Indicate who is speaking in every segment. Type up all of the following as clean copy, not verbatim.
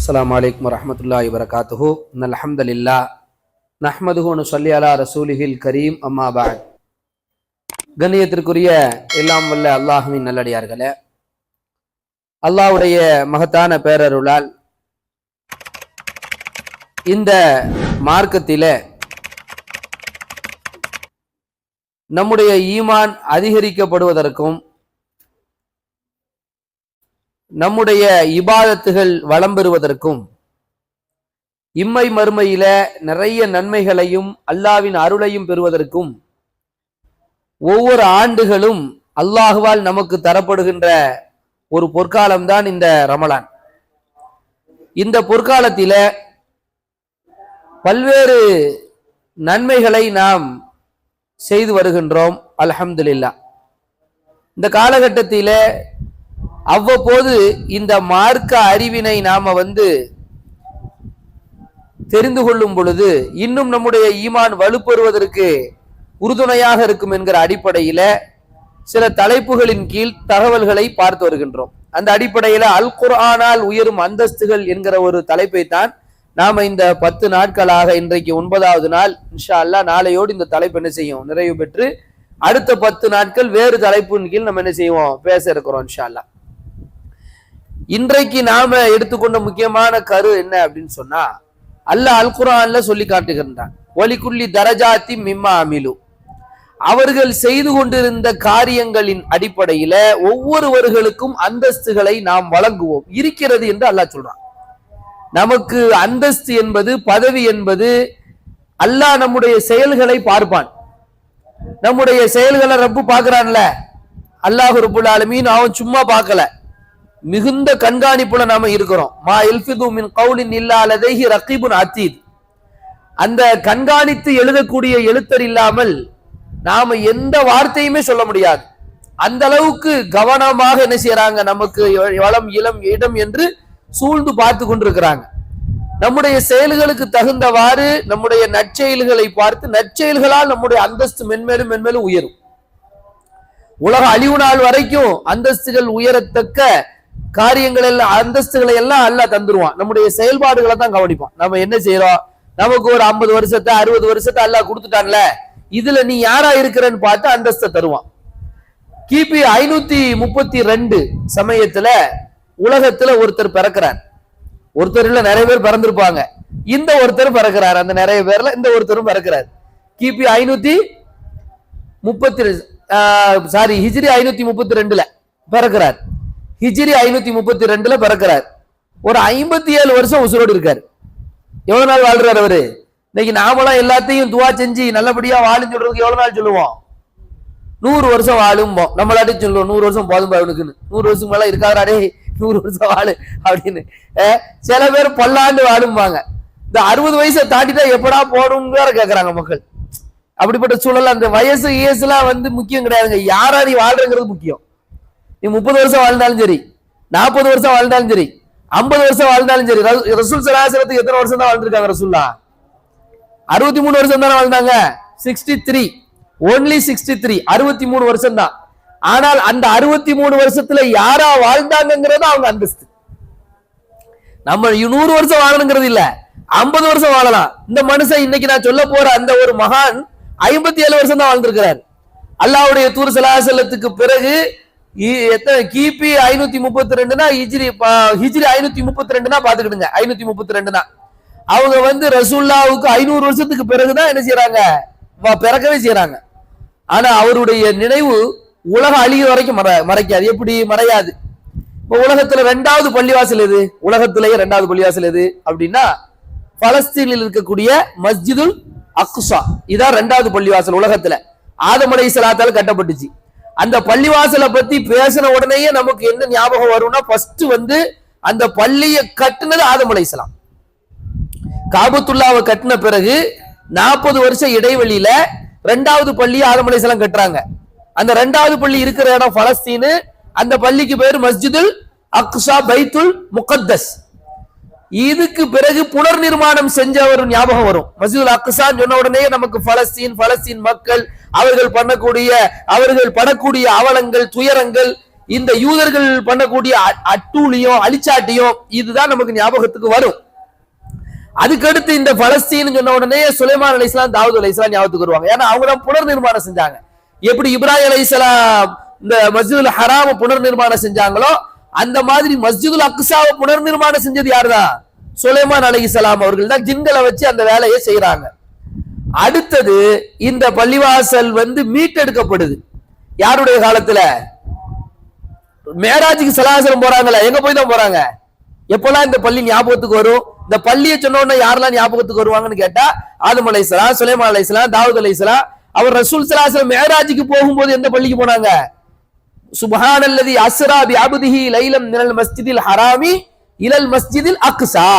Speaker 1: அஸ்ஸலாமு அலைக்கும் வரஹ்மத்துல்லாஹி வபரகாத்துஹு. இன்னல் ஹம்தலில்லாஹ் நஹ்மதுஹு வ நுஸல்லி அலா ரசூலிஹில் கரீம். அம்மா பஅத். கண்ணியத்திற்குரிய எல்லாம் வல்ல அல்லாஹ்வின் நல்லடியார்களே, அல்லாஹ்வுடைய மகத்தான பேரருளால் இந்த மார்க்கத்திலே நம்முடைய ஈமான் அதிகரிக்கப்படுவதற்கும் நம்முடைய இபாதத்துகள் வளம் பெறுவதற்கும் இம்மை மறுமையில நிறைய நன்மைகளையும் அல்லாஹ்வின் அருளையும் பெறுவதற்கும் ஒவ்வொரு ஆண்டுகளும் அல்லாஹுவால் நமக்கு தரப்படுகின்ற ஒரு பொற்காலம்தான் இந்த ரமலான். இந்த பொற்காலத்தில பல்வேறு நன்மைகளை நாம் செய்து வருகின்றோம். அல்ஹம்துலில்லாஹ். இந்த காலகட்டத்தில அவ்வப்போது இந்த மார்க்க அறிவினை நாம தெரிந்து கொள்ளும் பொழுது இன்னும் நம்முடைய ஈமான் வலுப்பெறுவதற்கு உறுதுணையாக இருக்கும் என்கிற அடிப்படையில சில தலைப்புகளின் கீழ் தகவல்களை பார்த்து வருகின்றோம். அந்த அடிப்படையில அல் குர்ஆனால் உயரும் அந்தஸ்துகள் என்கிற ஒரு தலைப்பை தான் நாம இந்த 10 நாட்களாக, இன்றைக்கு 9வது நாள், இன்ஷா அல்லாஹ் நாளையோடு இந்த தலைப்பு என்ன செய்யும், நிறைவு பெற்று அடுத்த 10 நாட்கள் வேறு தலைப்பின் கீழ் நம்ம என்ன செய்வோம், பேச இருக்கிறோம் இன்ஷா அல்லாஹ். இன்றைக்கு நாம எடுத்துக்கொண்ட முக்கியமான கரு என்ன அப்படின்னு சொன்னா, அல்லாஹ் அல் குர்ஆன்ல சொல்லி காட்டுகின்றான், வலிகுல்லி தரஜாத்தி மிம்மா அமிலு, அவர்கள் செய்து கொண்டிருந்த காரியங்களின் அடிப்படையில ஒவ்வொருவர்களுக்கும் அந்தஸ்துகளை நாம் வழங்குவோம் இருக்கிறது என்று அல்லாஹ் சொல்றான். நமக்கு அந்தஸ்து என்பது, பதவி என்பது, அல்லாஹ் நம்முடைய செயல்களை பார்ப்பான். நம்முடைய செயல்களை ரப்பு பார்க்கிறான்ல, அல்லாஹ் ரப்புல் ஆலமீன் அவன் சும்மா பார்க்கல, மிகுந்த கண்காணிப்புல நாம இருக்கிறோம். மா யல்ஃபிது மின் கௌலின் இல்லா லதைஹி ரகீபுன் அதீத். அந்த கண்காணித்து எழுதக்கூடிய எழுத்தர் இல்லாமல் நாம எந்த வார்த்தையுமே சொல்ல முடியாது. அந்த அளவுக்கு கவனமாக என்ன செய்யறாங்க, நமக்கு வளம் இளம் இடம் என்று சூழ்ந்து பார்த்து கொண்டிருக்கிறாங்க. நம்முடைய செயல்களுக்கு தகுந்தவாறு நம்முடைய நற்செயல்களை பார்த்து நற்செயல்களால் நம்முடைய அந்தஸ்து மென்மேலும் மென்மேலும் உயரும். உலக அழிவு நாள் வரைக்கும் அந்தஸ்துகள் உயரத்தக்க காரியங்கள் எல்லாம், அந்தஸ்துகளை எல்லாம் அல்லாஹ் தந்துருவான். நம்முடைய செயல்பாடுகளை தான் கவனிப்பான். நம்ம என்ன செய்யறோம், நமக்கு ஒரு 50 வருஷத்தை 60 வருஷத்தை அல்லாஹ் கொடுத்துட்டான்ல, இதுல நீ யாரா இருக்கிறன்னு பார்த்து அந்தஸ்தை தருவான். கிபி 532 சமயத்துல உலகத்துல ஒருத்தர் பிறக்கிறார். ஒருத்தர் இல்ல, நிறைய பேர் பிறந்திருப்பாங்க. இந்த ஒருத்தர் பிறக்கிறார். அந்த நிறைய பேர்ல இந்த ஒருத்தரும் பிறக்கிறார். கிபி 530 ஹிஜ்ரி 532 பிறக்கிறார். ஹிஜ்ரி 532 பிறக்கிறார். ஒரு 57 வருஷம் உசுரோடு இருக்காரு. எவ்வளவு நாள் வாழ்றாரு அவரு? இன்னைக்கு நாமெல்லாம் எல்லாத்தையும் துவா செஞ்சு நல்லபடியா வாழும் சொல்றதுக்கு எவ்வளவு நாள் சொல்லுவோம்? 100 வருஷம் வாழும். நம்மளாட்டி சொல்லுவோம் 100 வருஷம் போதும் அவனுக்குன்னு. 100 வருஷம் மேல இருக்காரே, 100 வருஷம் வாழு அப்படின்னு. சில பேர் பல்லாண்டு வாழும்பாங்க. இந்த 60 வயசை தாண்டிட்டா எப்படா போகணும்னு வேற கேட்கறாங்க மக்கள். அப்படிப்பட்ட சூழல். அந்த வயசு ஏசுலாம் முக்கியம் கிடையாதுங்க. யாரா நீ வாழ்றங்கிறது முக்கியம். நீ 30 வருஷம் வாழ்ந்தாலும் சரி, 40 வருஷம் வாழ்ந்தாலும் சரி, 50 வருஷம் வாழ்ந்தாலும் சரி. ரசூல் ஸல்லல்லாஹு எத்தனை வருஷம் தான் வாழ்ந்திருக்காங்க? ரசூல்லா 63 வருஷம் தானே வாழ்ந்தாங்க. 63, only 63, 63 வருஷம் தான். ஆனால் அந்த 63 வருஷத்துல யாரா வாழ்ந்தாங்கிறது அவங்க அந்தஸ்து. நம்ம 100 வருஷம் வாழணுங்கிறது இல்ல, 50 வருஷம் வாழலாம். இந்த மனுஷன் இன்னைக்கு நான் சொல்ல போற அந்த ஒரு மகான் 57 வருஷம் தான் வாழ்ந்திருக்கிறார். அல்லாஹ்வுடைய தூர் ஸல்லல்லாஹு அலைஹி வஸல்லத்துக்கு பிறகு கிபி 532னா ஹிஜ்ரி 532னா பாத்துக்கிடுங்க. 532 தான். அவங்க ரசூலுல்லாஹ்வுக்கு 500 வருஷத்துக்கு பிறகுதான் என்ன செய்யறாங்க, பிறக்கவே செய்யறாங்க. ஆனா அவருடைய நினைவு உலக அழிய வரைக்கும் மறைக்காது. எப்படி மறையாது? இப்ப உலகத்துல 2வது பள்ளிவாசல் எது? உலகத்திலேயே 2வது பள்ளிவாசல் எது அப்படின்னா பலஸ்தீனில் இருக்கக்கூடிய மஸ்ஜிதுல் அக்ஸா. இதான் 2வது பள்ளிவாசல் உலகத்துல. ஆதம் அலைஹிஸ்ஸலாத்தால கட்டப்பட்டுச்சு. அந்த பள்ளிவாசலை பத்தி பேசின உடனேயே நமக்கு என்ன ஞாபகம் வரும்னா, ஃபர்ஸ்ட் அந்த பள்ளியை கட்டுனது ஆதம் அலைஹிஸ்ஸலாம். காபத்துல்லாவை கட்டின பிறகு 40 வருஷம் இடைவெளியில 2வது பள்ளி ஆதம் அலைஹிஸ்ஸலாம் கட்டுறாங்க. அந்த 2வது பள்ளி இருக்கிற இடம் பலஸ்தீனு. அந்த பள்ளிக்கு பேர் மஸ்ஜிதுல் அக்ஸா, பைத்துல் முகத்தஸ். இதுக்கு பிறகு புனர் நிர்மாணம் செஞ்சவர் ஞாபகம் வரும். மஸ்ஜிதுல் அக்ஸா சொன்ன உடனே நமக்கு பலஸ்தீன் மக்கள், அவர்கள் படக்கூடிய அவலங்கள், துயரங்கள், இந்த யூதர்கள் பண்ணக்கூடிய அட்டூழியம் அழிச்சாட்டியம் இதுதான் நமக்கு ஞாபகத்துக்கு வரும். அதுக்கடுத்து இந்த பலஸ்தீன் சொன்ன உடனே சுலைமான் அலைஹிஸ்ஸலாம் தாவூத் அலைஹிஸ்ஸலாம் ஞாபகத்துக்கு வருவாங்க. ஏன்னா அவங்க தான் புனர் நிர்மாணம் செஞ்சாங்க. எப்படி இப்ராஹிம் அலைஹிஸ்ஸலாம் இந்த மஸ்ஜிதுல் ஹராம புனர் நிர்மாணம் செஞ்சாங்களோ அந்த மாதிரி மஸ்ஜிதுல் அக்ஸாவை புனர் நிர்மாணம் செஞ்சது யாருதான்? சுலைமான் அலைஹிஸ்ஸலாம் அவர்கள் தான். ஜின்களை வச்சு அந்த வேலையை செய்யறாங்க. அடுத்தது இந்த பள்ளிவாசல் மீட்டெடுக்கப்படுது. யாருடைய காலத்துல? மேராஜுக்கு ஸல்லல்லாஹு போறாங்களா, எங்க போய் தான் போறாங்க? எப்பெல்லாம் இந்த பள்ளி ஞாபகத்துக்கு வரும்? இந்த பள்ளியை சொன்ன உடனே யாரெல்லாம் ஞாபகத்துக்கு வருவாங்கன்னு கேட்டா ஆதம் அலைஹிஸ்ஸலாம், சுலைமான் அலைஹிஸ்ஸலாம், தாவூத் அலைஹிஸ்ஸலாம். அவர் ரசூல் ஸல்லல்லாஹு அலைஹி வஸல்லம் மேராஜுக்கு போகும்போது எந்த பள்ளிக்கு போனாங்க? சுப்ஹானல்லதி அஸ்ரா பி அப்திஹி லைலம் மினல் மஸ்ஜிதில் ஹராமி இலல் மஸ்ஜிதில் அக்ஸா.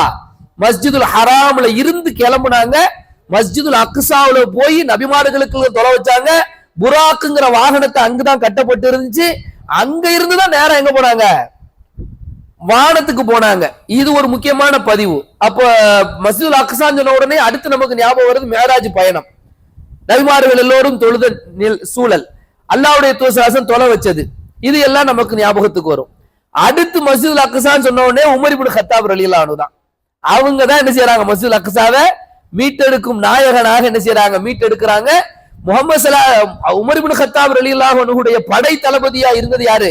Speaker 1: மஸ்ஜிதுல் ஹராம்ல இருந்து கிளம்புனாங்க, மஸ்ஜிதுல் அக்ஸாவுல போய் நபிமார்களுக்கு தொலை வச்சாங்க. புராக்குங்கிற வாகனத்தை அங்குதான் கட்டப்பட்டு இருந்துச்சு. அங்க இருந்துதான் நேரம் எங்க போனாங்க? வானத்துக்கு போனாங்க. இது ஒரு முக்கியமான பதிவு. அப்ப மஸ்ஜிதுல் அக்ஸான்னு சொன்ன உடனே அடுத்து நமக்கு ஞாபகம் வருது மேராஜ் பயணம். நபிமார்கள் எல்லோரும் தொழுத சூழல், அல்லாஹ்வுடைய தூதர் தொலை வச்சது, இது எல்லாம் நமக்கு ஞாபகத்துக்கு வரும். அடுத்து மஸ்ஜிதுல் அக்ஸான்னு சொன்ன உடனே உமர் இப்னு கத்தாப் ரலியல்லாஹு அன்ஹு தான். அவங்க தான் என்ன செய்யறாங்க? மஸ்ஜிதுல் அக்ஸாவை மீட்டெடுக்கும் நாயகனாக என்ன செய்யறாங்க? மீட்டெடுக்கிறாங்க. உமர் இப்னு கத்தாப் ரலியல்லாஹு அன்ஹுடைய படை தளபதியா இருந்தது யாரு?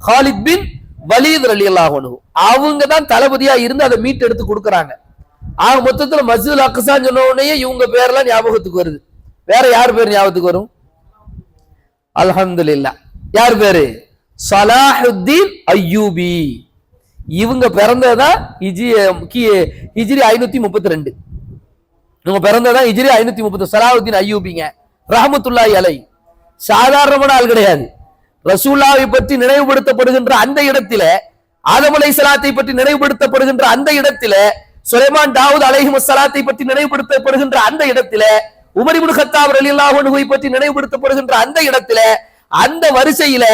Speaker 1: காலித் பின் வலீத் ரலியல்லாஹு அன்ஹு. அவங்க தான் தளபதியா இருந்து அதை மீட்டெடுத்து கொடுக்கறாங்க. ஆக மொத்தத்துல மஸ்ஜிதுல் அக்ஸான்னு சொன்ன உடனே இவங்க பேர்லாம் ஞாபகத்துக்கு வருது. வேற யார் பேர் ஞாபகத்துக்கு வரும்? அல்ஹம்துலில்லாஹ். யார் பேரு? ஸலாஹுத்தீன் அய்யூபி. இவங்க பிறந்ததான் ஹிஜ்ரி 532. இவங்க பிறந்ததான் ஹிஜ்ரி 530. ஸலாஹுத்தீன் அய்யூபிங்க ரஹ்மத்துல்லாஹி அலைஹி. சாதாரணமான ஆள் கிடையாது. ரசூலுல்லாஹை பற்றி நினைவுபடுத்தப்படுகின்ற அந்த இடத்தில, ஆதம் அலைஹிஸ்ஸலாத்தை பற்றி நினைவுபடுத்தப்படுகின்ற அந்த இடத்தில, சுலைமான் தாவூத் அலைஹிஸ்ஸலாத்தை பற்றி நினைவுபடுத்தப்படுகின்ற அந்த இடத்தில, உமர் இப்னு கத்தாப் ரலியல்லாஹு அன்ஹு பற்றி நினைவுபடுத்தப்படுகின்ற அந்த இடத்தில, அந்த வரிசையில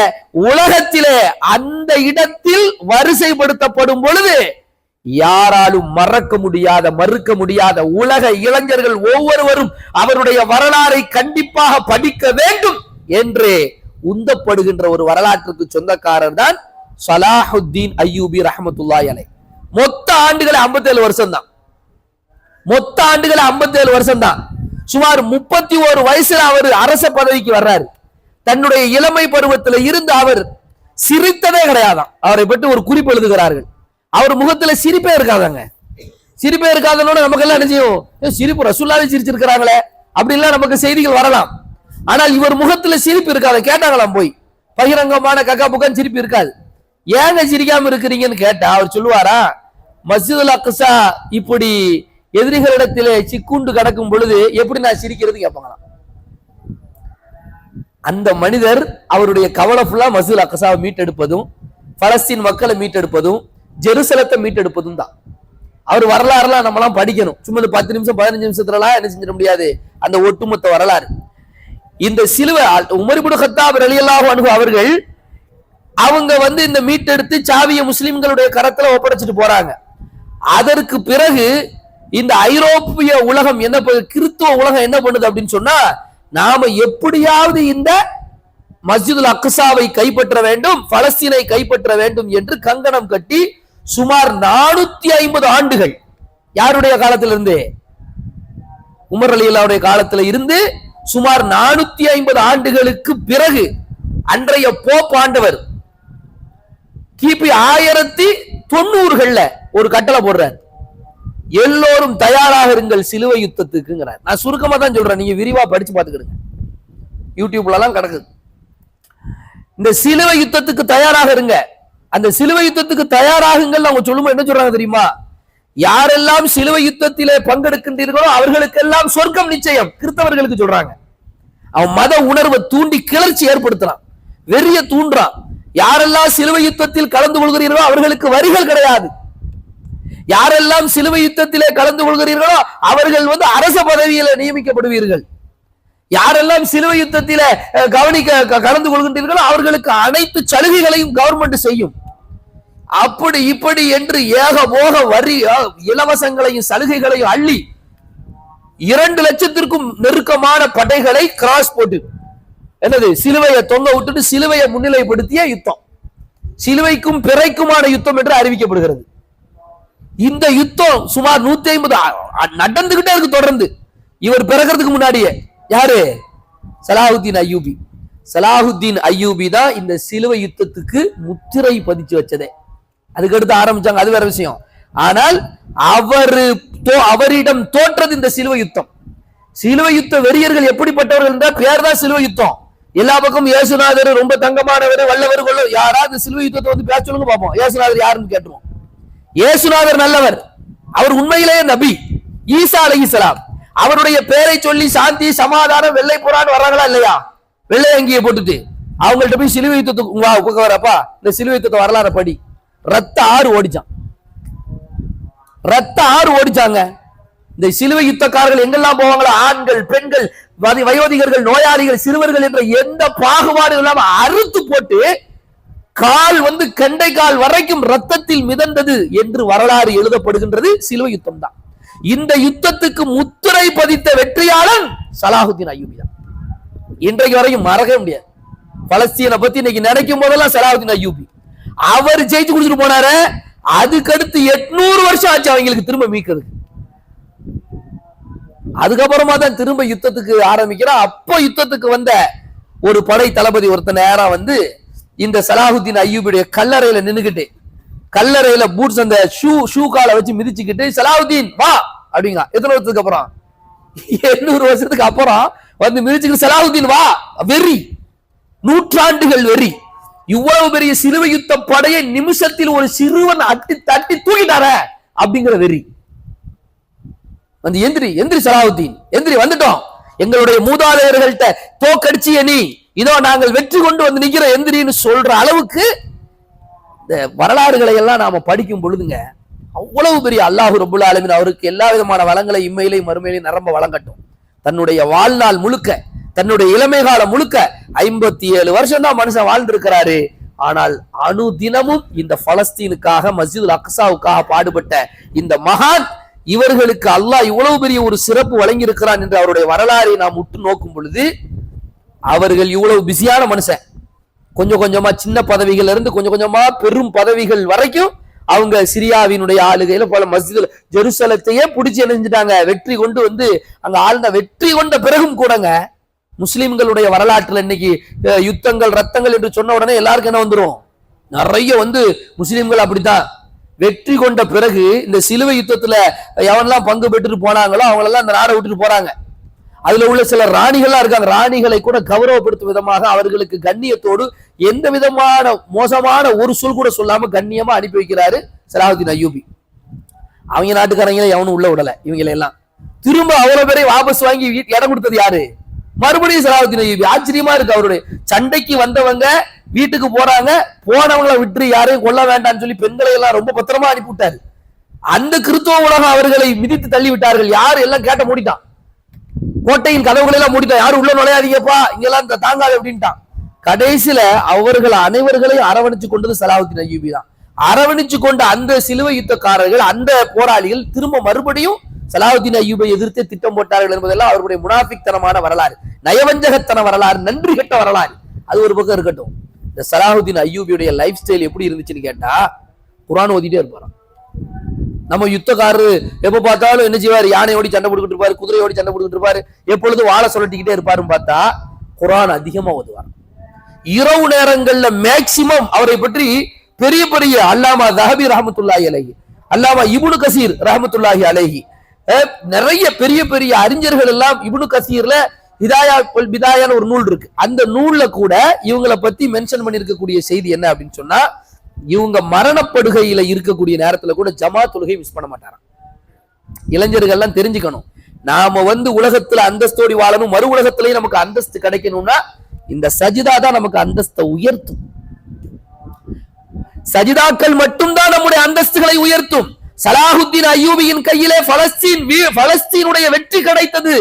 Speaker 1: உலகத்திலே அந்த இடத்தில் வரிசைப்படுத்தப்படும் பொழுது யாராலும் மறக்க முடியாத மறுக்க முடியாத உலக இளைஞர்கள் ஒவ்வொருவரும் அவருடைய வரலாறை கண்டிப்பாக படிக்க வேண்டும் என்று உந்தப்படுகின்ற ஒரு வரலாற்றுக்கு சொந்தக்காரர் தான் ஸலாஹுத்தீன் அய்யூபி ரஹ்மத்துல்லாஹி அலைஹி. மொத்த ஆண்டுகள் 57 வருஷம் தான். மொத்த ஆண்டுகள் 57 வருஷம் தான். சுமார் 31 வயசுல அவர் அரச பதவிக்கு வர்றாரு. தன்னுடைய இளமை பருவத்தில் இருந்து அவர் சிரித்ததே கிடையாதான். அவரை பற்றி ஒரு குறிப்பு எழுதுகிறார்கள். அவர் முகத்துல சிரிப்பே இருக்காதாங்க. சிரிப்பே இருக்காதனோட நமக்கு எல்லாம் என்ன செய்யும்? சிரிப்பு ரசூலுல்லாஹி சிரிச்சிருக்கிறாங்களே அப்படின்லாம் நமக்கு செய்திகள் வரலாம். ஆனால் இவர் முகத்துல சிரிப்பு இருக்காது. கேட்டாங்களாம் போய், பகிரங்கமான கக்கா புக்கான்னு சிரிப்பு இருக்காது. ஏங்க சிரிக்காம இருக்கிறீங்கன்னு கேட்டா அவர் சொல்லுவாரா, மஸ்ஜிதுல் அக்ஸா இப்படி எதிரிகளிடத்திலே சிக்குண்டு கிடக்கும் பொழுது எப்படி நான் சிரிக்கிறது கேட்பாங்களாம். அந்த மனிதர் அவருடைய கவலை ஃபுல்லா மஸ்ஜிதுல் அக்ஸாவை மீட்டெடுப்பதும், பலஸ்தீன் மக்களை மீட்டெடுப்பதும், ஜெருசலத்தை மீட்டெடுப்பதும் தான். அவர் வரலாறுலாம் நம்மலாம் படிக்கணும். சும்மா 10 நிமிஷம் 15 நிமிஷத்துலலாம் என்ன செஞ்சிட முடியாது அந்த ஒட்டுமொத்த வரலாறு. இந்த சிலுவை உமர் இப்னு கத்தாப் ரலியல்லாஹு அன்ஹு அவர்கள் அவங்க இந்த மீட்டெடுத்து சாவிய முஸ்லிம்களுடைய கரத்துல ஒப்படைச்சிட்டு போறாங்க. அதற்கு பிறகு இந்த ஐரோப்பிய உலகம் என்ன, கிறிஸ்துவ உலகம் என்ன பண்ணுது அப்படின்னு சொன்னா, நாம எப்படியாவது இந்த மஸ்ஜிதுல் அக்ஸாவை கைப்பற்ற வேண்டும், பலஸ்தீனை கைப்பற்ற வேண்டும் என்று கங்கணம் கட்டி சுமார் 450 ஆண்டுகள், யாருடைய காலத்திலிருந்து? உமர் ரலியல்லாஹுடைய காலத்துல இருந்து சுமார் 450 ஆண்டுகளுக்கு பிறகு அன்றைய போப் ஆண்டவர் கிபி 1090கள்ல ஒரு கட்டளை போடுறார். எல்லோரும் தயாராக இருங்கள் சிலுவை யுத்தத்துக்குங்கிறார். நான் சுருக்கமா தான் சொல்றேன், நீங்க விரிவா படிச்சு பார்த்துக்கிடுங்க, யூடியூப்ல எல்லாம் கிடக்குது. இந்த சிலுவை யுத்தத்துக்கு தயாராக இருங்க. அந்த சிலுவை யுத்தத்துக்கு தயாராகுங்கள் அவங்க சொல்லும்போது என்ன சொல்றாங்க தெரியுமா? யாரெல்லாம் சிலுவை யுத்தத்திலே பங்கெடுக்கின்றீர்களோ அவர்களுக்கெல்லாம் சொர்க்கம் நிச்சயம். கிறிஸ்தவர்களுக்கு சொல்றாங்க. அவன் மத உணர்வை தூண்டி கிளர்ச்சி ஏற்படுத்தலாம், வெறிய தூண்டுறான். யாரெல்லாம் சிலுவை யுத்தத்தில் கலந்து கொள்கிறீர்களோ அவர்களுக்கு வரிகள் கிடையாது. யாரெல்லாம் சிலுவை யுத்தத்திலே கலந்து கொள்கிறீர்களோ அவர்கள் அரச பதவியில நியமிக்கப்படுவீர்கள். யாரெல்லாம் சிலுவை யுத்தத்தில கலந்து கொள்கின்றீர்களோ அவர்களுக்கு அனைத்து சலுகைகளையும் கவர்மெண்ட் செய்யும். அப்படி இப்படி என்று ஏகபோக வரி இலவசங்களையும் சலுகைகளையும் அள்ளி 2 லட்சத்திற்கும் நெருக்கமான படைகளை கிராஸ் போட்டு என்னது சிலுவையை தொங்க விட்டுட்டு சிலுவையை முன்னிலைப்படுத்திய யுத்தம். சிலுவைக்கும் பிறைக்குமான யுத்தம் என்று அறிவிக்கப்படுகிறது. இந்த யுத்தம் சுமார் 150 நடந்துகிட்டே இருக்கு தொடர்ந்து. இவர் பிறக்கிறதுக்கு முன்னாடியே யாரு? சலாஹுத்தீன் அய்யூபி. சலாஹுத்தீன் அய்யூபி தான் இந்த சிலுவை யுத்தத்துக்கு முத்திரை பதிச்சு வச்சதே. அதுக்கடுத்து ஆரம்பிச்சாங்க, அது வேற விஷயம். ஆனால் அவரிடம் தோற்றது இந்த சிலுவை யுத்தம். சிலுவை யுத்த வெறியர்கள் எப்படிப்பட்டவர்கள் என்றால் பேர் தான் சிலுவை யுத்தம். எல்லா பக்கம் இயேசுநாதர் ரொம்ப தங்கமானவர், வல்லவர், யாராவது சிலுவை யுத்தத்தை வந்து பேச சொல்லுங்க பார்ப்போம். இயேசுநாதர் யாருன்னு கேட்டுருவோம். இயேசுநாதர் நல்லவர், அவர் உண்மையிலேயே நபி. ஈசா அலைஹிஸ்ஸலாம் அவருடைய பெயரை சொல்லி சாந்தி சமாதானம் வெள்ளை புறான்னு வர்றாங்களா இல்லையா? வெள்ளை அங்கியை போட்டுட்டு அவங்கள்ட்ட போய் சிலுவை யுத்தத்துக்கு வரப்பா, இந்த சிலுவை யுத்தத்தை வரலாறு படி. ரத்த ஆறு ஓடிச்சாங்க. இந்த சிலுவை யுத்தக்காரர்கள் எங்கெல்லாம் போவாங்களோ, ஆண்கள், பெண்கள், வயோதிகர்கள், நோயாளிகள், சிறுவர்கள் என்ற எந்த பாகுபாடு இல்லாம அறுத்து போட்டு கால் வந்து கண்டை கால் வரைக்கும் ரத்தத்தில் மிதந்தது என்று வரலாறு எழுதப்படுகின்றது. சிலுவை யுத்தம் தான். இந்த யுத்தத்துக்கு முத்திரை பதித்த வெற்றியாளன் சலாஹுத்தீன் அய்யூபி தான். இன்றைக்கு வரைக்கும் மறக்க முடியாது. பலஸ்தீனை பத்தி இன்னைக்கு நினைக்கும் போதெல்லாம் சலாஹுத்தீன் அய்யூபி அவர் ஜெயிச்சு குடிச்சிட்டு போனாரு. அதுக்கடுத்து 800 வருஷம் ஆச்சு அவங்களுக்கு திரும்ப மீட்கிறதுக்கு. அதுக்கப்புறமா தான் திரும்ப யுத்தத்துக்கு ஆரம்பிக்கிறான். அப்போ யுத்தத்துக்கு வந்த ஒரு படை தளபதி ஒருத்தன் நேரா வந்து இந்த சலாஹுத்தீன் அய்யூபியுடைய கல்லறையில நின்னுகிட்டு, கல்லறையில பூட்ஸ் அந்த ஷூ காலை வச்சு மிதிச்சுக்கிட்டு, சலாஹுத்தீன் வா அப்படிங்க. எத்தனை வருஷத்துக்கு அப்புறம்? 800 வருஷத்துக்கு அப்புறம் வந்து மிதிச்சுக்கிட்டு, சலாஹுத்தீன் வா. வெறி, நூற்றாண்டுகள் வெறி. இவ்வளவு பெரிய சிலுவை யுத்த படையை நிமிஷத்தில் ஒரு சிறுவன் தட்டி தூக்கிட்டார அப்படிங்கிற வெறி. வந்து எந்திரி சலாஹுத்தீன், எந்திரி, வந்துட்டோம். எங்களுடைய மூதாதையர்கள்ட்ட தோக்கடிச்சிய நீ, இதோ நாங்கள் வெற்றி கொண்டு வந்து நிக்கிற, எந்திரின்னு சொல்ற அளவுக்கு இந்த வரலாறுகளை எல்லாம் நாம படிக்கும் பொழுதுங்க, அவ்வளவு பெரிய அல்லாஹ் ரப்புல் ஆலமீன் அவருக்கு எல்லா விதமான வளங்களை இம்மையிலையும் மறுமையிலையும் நிரம்ப வழங்கட்டும். தன்னுடைய வாழ்நாள் முழுக்க, தன்னுடைய இளமை காலம் முழுக்க 57 வருஷம் தான் மனுஷன் வாழ்ந்திருக்கிறாரு. ஆனால் அணு தினமும் இந்த பலஸ்தீனுக்காக, மஸ்ஜிதுல் அக்ஸாவுக்காக பாடுபட்ட இந்த மகான், இவர்களுக்கு அல்லாஹ் இவ்வளவு பெரிய ஒரு சிறப்பு வழங்கி இருக்கிறான் என்று அவருடைய வரலாறை நாம் உற்று நோக்கும் பொழுது, அவர்கள் இவ்வளவு பிஸியான மனுஷன். கொஞ்சம் கொஞ்சமா சின்ன பதவிகள் இருந்து கொஞ்சம் கொஞ்சமா பெரும் பதவிகள் வரைக்கும் அவங்க சிரியாவினுடைய ஆளுகையில பல மஸ்ஜிதுல் ஜெருசலத்தையே பிடிச்சி இணைஞ்சிட்டாங்க. வெற்றி கொண்டு வந்து அங்க ஆழ்ந்த வெற்றி கொண்ட பிறகும் கூடங்க, முஸ்லிம்களுடைய வரலாற்றுல இன்னைக்கு யுத்தங்கள் ரத்தங்கள் என்று சொன்ன உடனே எல்லாருக்கும் என்ன வந்துடும்? நிறைய வந்து முஸ்லிம்கள் அப்படித்தான் வெற்றி கொண்ட பிறகு இந்த சிலுவை யுத்தத்துல எவனெல்லாம் பங்கு பெற்றுட்டு போனாங்களோ அவங்களெல்லாம் இந்த நாடை விட்டுட்டு போறாங்க. அதுல உள்ள சில ராணிகள்லாம் இருக்காங்க. ராணிகளை கூட கௌரவப்படுத்தும் விதமாக அவர்களுக்கு கண்ணியத்தோடு எந்த விதமான மோசமான ஒரு சொல் கூட சொல்லாம கண்ணியமா அனுப்பி வைக்கிறாரு சலாஹுத்தீன் அய்யூபி. அவங்க நாட்டுக்காரங்களே எவனும் உள்ள விடல. இவங்களை எல்லாம் திரும்ப அவ்வளவு பேரை வாபஸ் வாங்கி இடம் கொடுத்தது யாரு? மறுபடியும் சலாஹுத்தீன் அய்யூபி. ஆச்சரியமா இருக்கு. அவருடைய சண்டைக்கு வந்தவங்க வீட்டுக்கு போறாங்க, போனவங்களை விட்டு யாரையும் கொல்ல வேண்டாம்னு சொல்லி பெண்களை எல்லாம் ரொம்ப பத்திரமா அனுப்பி விட்டாரு. அந்த கிறிஸ்தவ உலகம் அவர்களை மிதித்து தள்ளி விட்டார்கள். யாரு எல்லாம் கேட்ட மூடிட்டான், கோட்டையின் கதவுகளை எல்லாம் மூடிட்டான். யாரும் உள்ள நுழையாதீங்கப்பா, இங்கெல்லாம் தாங்காது அப்படின்ட்டான். கடைசியில அவர்கள் அனைவர்களையும் அரவணைச்சு கொண்டது சலாஹுத்தீன் அய்யூபி தான். அரவணைச்சு கொண்ட அந்த சிலுவை யுத்தக்காரர்கள், அந்த போராளிகள் திரும்ப மறுபடியும் சலாஹுத்தீன் அய்யூபை எதிர்த்து திட்டம் போட்டார்கள் என்பதெல்லாம் அவருடைய முனாஃபிக்தனமான வரலாறு, நயவஞ்சகத்தன வரலாறு, நன்றி கெட்ட வரலாறு. அது ஒரு பக்கம் இருக்கட்டும். இந்த சலாஹுத்தீன் அய்யூபியுடைய லைஃப் ஸ்டைல் எப்படி இருந்துச்சுன்னு கேட்டா, குர்ஆன் ஓதிட்டே இருப்பாராம். நம்ம யுத்தக்காரரு எப்ப பார்த்தாலும் என்ன செய்வாரு? யானையோடி சண்டை போட்டுக்கிட்டு இருப்பாரு, குதிரையோடி சண்டை போட்டுக்கிட்டு இருப்பாரு, எப்பொழுது வாழை சொல்லட்டிக்கிட்டே இருப்பாருன்னு பார்த்தா குர்ஆன் அதிகமா ஓதுவார். இரவு நேரங்கள்ல மேக்சிமம் அவரை பற்றி பெரிய பெரிய அல்லாமா தஹபி ரஹ்மத்துல்லாஹி அலைஹி, அல்லாமா இப்னு கசீர் ரஹ்மத்துல்லாஹி அலைஹி, நிறைய பெரிய பெரிய அறிஞர்கள் எல்லாம் இப்னு கசீர்ல ஹிதாயா வல் பிதாயான்னு ஒரு நூல் இருக்கு. அந்த நூல்ல கூட இவங்களை பத்தி மென்ஷன் பண்ணிருக்கக்கூடிய செய்தி என்ன அப்படின்னு சொன்னா, இவங்க மரணப்படுகையில இருக்கக்கூடிய நேரத்துல கூட ஜமாத் தொழுகை மிஸ் பண்ண மாட்டாராம். இளைஞர்கள் எல்லாம் தெரிஞ்சுக்கணும், நாம வந்து உலகத்துல அந்தஸ்தோடி வாழணும், மறு உலகத்திலேயே நமக்கு அந்தஸ்து கிடைக்கணும்னா இந்த சஜிதா தான் நமக்கு அந்தஸ்தை உயர்த்தும். சஜிதாக்கள் மட்டும்தான் நம்முடைய அந்தஸ்துகளை உயர்த்தும். சலாஹுத்தீன் அய்யூபியின் கையிலே பலஸ்தீனுடைய வெற்றி கிடைத்தது.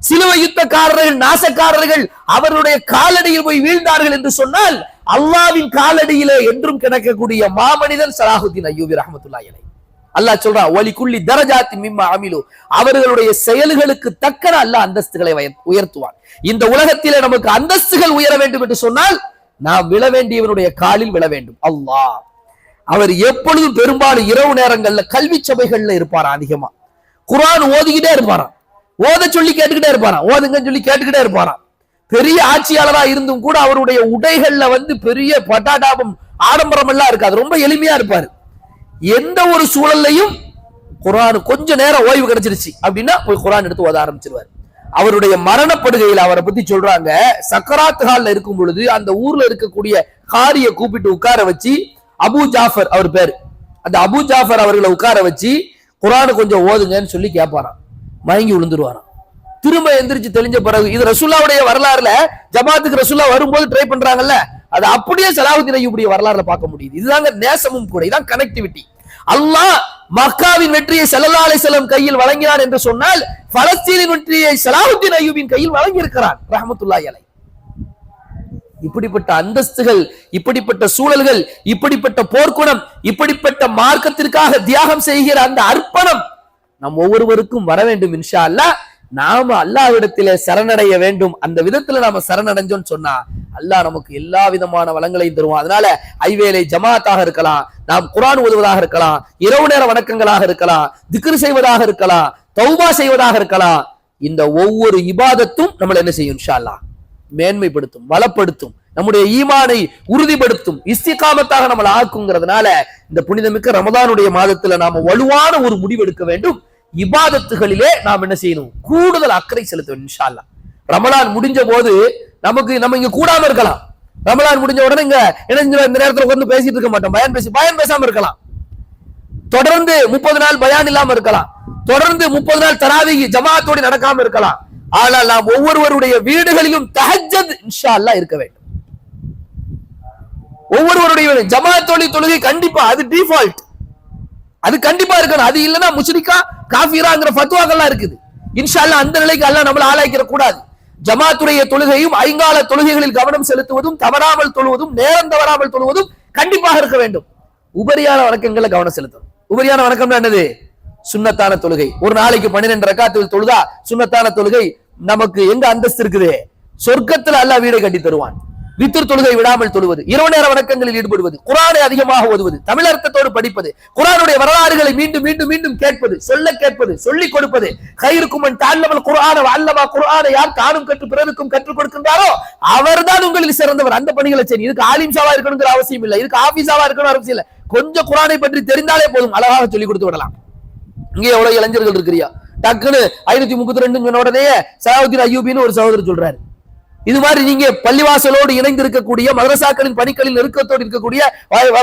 Speaker 1: சிலுவை யுத்தக்காரர்கள், நாசக்காரர்கள் அவருடைய காலடியில் போய் வீழ்ந்தார்கள் என்று சொன்னால், அல்லாஹ்வின் காலடியிலே என்றும் கிடக்கக்கூடிய மாமனிதன் சலாஹுத்தீன் அய்யூபி ரஹ்மத்துல்லாஹி அலைஹி. அல்லாஹ் சொல்றான், வலிகுல்லி தரஜாத்தின் மிம்மா அமிலு, அவர்களுடைய செயல்களுக்கு தக்கன அல்லாஹ் அந்தஸ்துகளை உயர்த்துவான். இந்த உலகத்திலே நமக்கு அந்தஸ்துகள் உயர வேண்டும் என்று சொன்னால் நாம் விழ வேண்டியவனுடைய காலில் விழ வேண்டும். அல்லாஹ் அவர் எப்பொழுதும் பெரும்பாலும் இரவு நேரங்கள்ல கல்வி சபைகள்ல இருப்பாராம். அதிகமா குர்ஆன் ஓதிக்கிட்டே இருப்பாராம். ஓத சொல்லி கேட்டுக்கிட்டே இருப்பாராம். ஓதுங்கன்னு சொல்லி கேட்டுக்கிட்டே இருப்பாராம். பெரிய ஆட்சியாளரா இருந்தும் கூட அவருடைய உடைகள்ல பெரிய பட்டாடாபம் ஆடம்பரம் எல்லாம் இருக்காது. ரொம்ப எளிமையா இருப்பாரு. எந்த ஒரு சூழல்லையும் குர்ஆன் கொஞ்ச நேரம் ஓய்வு கிடைச்சிருச்சு அப்படின்னா போய் குர்ஆன் எடுத்து ஓத ஆரம்பிச்சிருவார். அவருடைய மரணப்படுகையில் அவரை பத்தி சொல்றாங்க, சக்கராத் ஹால்ல இருக்கும் பொழுது அந்த ஊர்ல இருக்கக்கூடிய காரிய கூப்பிட்டு உட்கார வச்சு, அபு ஜாஃபர் அவர் பேரு, அந்த அபு ஜாஃபர் அவர்களை உட்கார வச்சு குர்ஆன் கொஞ்சம் ஓதுங்கன்னு சொல்லி கேட்பாராம். மயங்கி விழுந்துருவாராம். திரும்ப எந்திரிச்சு தெளிஞ்ச பிறகு, இது ரசூலுல்லாஹ்வுடைய வரலாறுல ஜமாத்துக்கு ரசூலுல்லாஹ் வரும்போது ட்ரை பண்றாங்கல்ல, அது அப்படியே சலாஹுத்தீன் அய்யூபுடைய வரலாறுல பார்க்க முடியுது. இதுதாங்க நேசமும் கூட, இதான் கனெக்டிவிட்டி. அல்லாஹ் மக்காவின் வெற்றியை ஸல்லல்லாஹு அலைஹி வஸல்லம் கையில் வழங்கினார் என்று சொன்னால், பலஸ்தீனின் வெற்றியை சலாஹுத்தீன் அய்யூபின் கையில் வழங்கி இருக்கிறார் ரஹ்மத்துல்லாஹி அலைஹி. இப்படிப்பட்ட அந்தஸ்துகள், இப்படிப்பட்ட சூழல்கள், இப்படிப்பட்ட போர்க்குணம், இப்படிப்பட்ட மார்க்கத்திற்காக தியாகம் செய்கிற அந்த அர்ப்பணம் நம் ஒவ்வொருவருக்கும் வர வேண்டும். இன்ஷா அல்லாஹ் நாம அல்லாஹ்விடத்திலே சரணடைய வேண்டும். அந்த விதத்துல நாம சரணடைஞ்சோம்னு சொன்னா அல்லாஹ் நமக்கு எல்லா விதமான வளங்களையும் தருவான். அதனால ஐவேளை ஜமாத்தாக இருக்கலாம், நாம் குர்ஆன் ஓதுவதாக இருக்கலாம், இரவு நேர வணக்கங்களாக இருக்கலாம், திக்ர் செய்வதாக இருக்கலாம், தௌபா செய்வதாக இருக்கலாம், இந்த ஒவ்வொரு இபாதத்தும் நம்மளை என்ன செய்யும்? இன்ஷா அல்லாஹ் மேன்மைப்படுத்தும், வளப்படுத்தும், நம்முடைய ஈமானை உறுதிப்படுத்தும், இஸ்திகாமத்தாக நம்மளை ஆக்குங்கிறதுனால இந்த புனிதமிக்க ரமதானுடைய மாதத்துல நாம வலுவான ஒரு முடிவெடுக்க வேண்டும். இபாதத்துகளிலே நாம் என்ன செய்யணும்? கூடுதல் அக்கறை செலுத்த வேண்டும். இன்ஷா அல்லாஹ் ரமலான் முடிஞ்ச போது நம்ம இங்க கூடாம இருக்கலாம். ரமலான் முடிஞ்ச உடனே இங்க என்ன இந்த நேரத்துல உட்கார்ந்து பேசிட்டு இருக்க மாட்டோம். பயான் பேசாம இருக்கலாம். தொடர்ந்து 30 நாள் பயான் இல்லாம இருக்கலாம். தொடர்ந்து 30 நாள் தராவீஹ் ஜமாஅத்தோடு நடக்காம இருக்கலாம். ஆனால் நாம் ஒவ்வொருவருடைய வீடுகளிலும் தஹஜ்ஜத் இன்ஷா அல்லாஹ் இருக்க வேண்டும். ஒவ்வொருவருடைய ஜமாஅத்தோடு தொழுகை கண்டிப்பா, அது டிஃபால்ட், அது கண்டிப்பா இருக்கணும். அது இல்லைன்னா முஷ்ரிகா காஃபிராங்கிற ஃபத்வாக்கெல்லாம் இருக்குது. இன்ஷா அல்லாஹ் அந்த நிலைக்கு அல்லாஹ் நம்மள ஆளாக்கிற கூடாது. ஜமாத்துடைய தொழுகையும் ஐங்கால தொழுகைகளில் கவனம் செலுத்துவதும், தவறாமல் தொழுவதும், நேரம் தவறாமல் தொழுவதும் கண்டிப்பாக இருக்க வேண்டும். உபரியான வணக்கங்களை கவனம் செலுத்தணும். உபரியான வணக்கம் என்னது? சுன்னத்தான தொழுகை. ஒரு நாளைக்கு 12 ரக்காத்துகள் தொழுதா சுன்னத்தான தொழுகை நமக்கு எங்க அந்தஸ்து இருக்குது? சொர்க்கத்துல அல்லாஹ் வீடை கட்டி தருவான். வித்ர் தொழுகை விடாமல் தொழுவது, இரவு நேர வணக்கங்களில் ஈடுபடுவது, குர்ஆனை அதிகமாக ஓதுவது, தமிழர்த்தத்தோடு படிப்பது, குர்ஆனுடைய வரலாறுகளை மீண்டும் மீண்டும் மீண்டும் கேட்பது, கேட்பது, சொல்லிக் கொடுப்பது. கைருக்கும் மன் தஅல்லமல் குர்ஆன வ அல்லமா குர்ஆனை யார் தானும் கற்று பிறருக்கும் கற்றுக் கொடுக்கின்றாரோ அவர்தான் உங்களில் சிறந்தவர். அந்த பணிகளை செய்யும். இதுக்கு ஆலிம் ஷாவா இருக்கணுங்கிற அவசியம் இல்லை. இதுக்கு ஆபீஸாவா இருக்கணும் அவசியம் இல்லை. கொஞ்சம் குர்ஆனை பற்றி தெரிந்தாலே போதும், அழகாக சொல்லிக் கொடுத்து விடலாம். இங்கே எவ்வளவு இளைஞர்கள் இருக்கிறியா, டக்குன்னு 532 சொன்ன உடனே சலாஹுத்தீன் அய்யூபின்னு ஒரு சகோதரர் சொல்றாரு. இது மாதிரி நீங்க பள்ளிவாசலோடு இணைந்து இருக்கக்கூடிய, மதரசாக்களின் பணிகளில் நெருக்கத்தோடு இருக்கக்கூடிய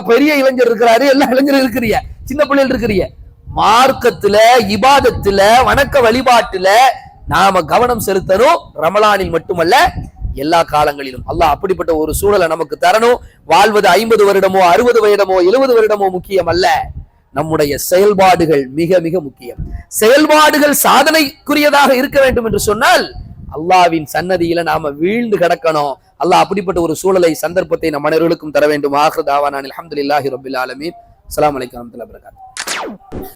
Speaker 1: பெரிய இளைஞர் இருக்கிறாரு, எல்லா இளைஞரும் இருக்கிறிய, சின்ன பிள்ளைகள் இருக்கிறிய. மார்க்கத்துல, இபாதத்துல, வணக்க வழிபாட்டுல நாம கவனம் செலுத்தணும். ரமலானில் மட்டுமல்ல, எல்லா காலங்களிலும். அல்லாஹ் அப்படிப்பட்ட ஒரு சூழலை நமக்கு தரணும். வாழ்வது 50 வருடமோ 60 வருடமோ 70 வருடமோ முக்கியம் அல்ல. நம்முடைய செயல்பாடுகள் மிக மிக முக்கியம். செயல்பாடுகள் சாதனைக்குரியதாக இருக்க வேண்டும் என்று சொன்னால் அல்லாஹ்வின் சன்னதியில நாம வீழ்ந்து கிடக்கணும். அல்லாஹ் அப்படிப்பட்ட ஒரு சூழலை, சந்தர்ப்பத்தை நம் அனைவர்களுக்கும் தர வேண்டும். ஆகிரு தாவானா அல்ஹம்துலில்லாஹி ரப்பில் ஆலமீன். அஸ்ஸலாமு அலைக்கும் வரஹ்மத்துல்லாஹி வபரகாத்துஹு.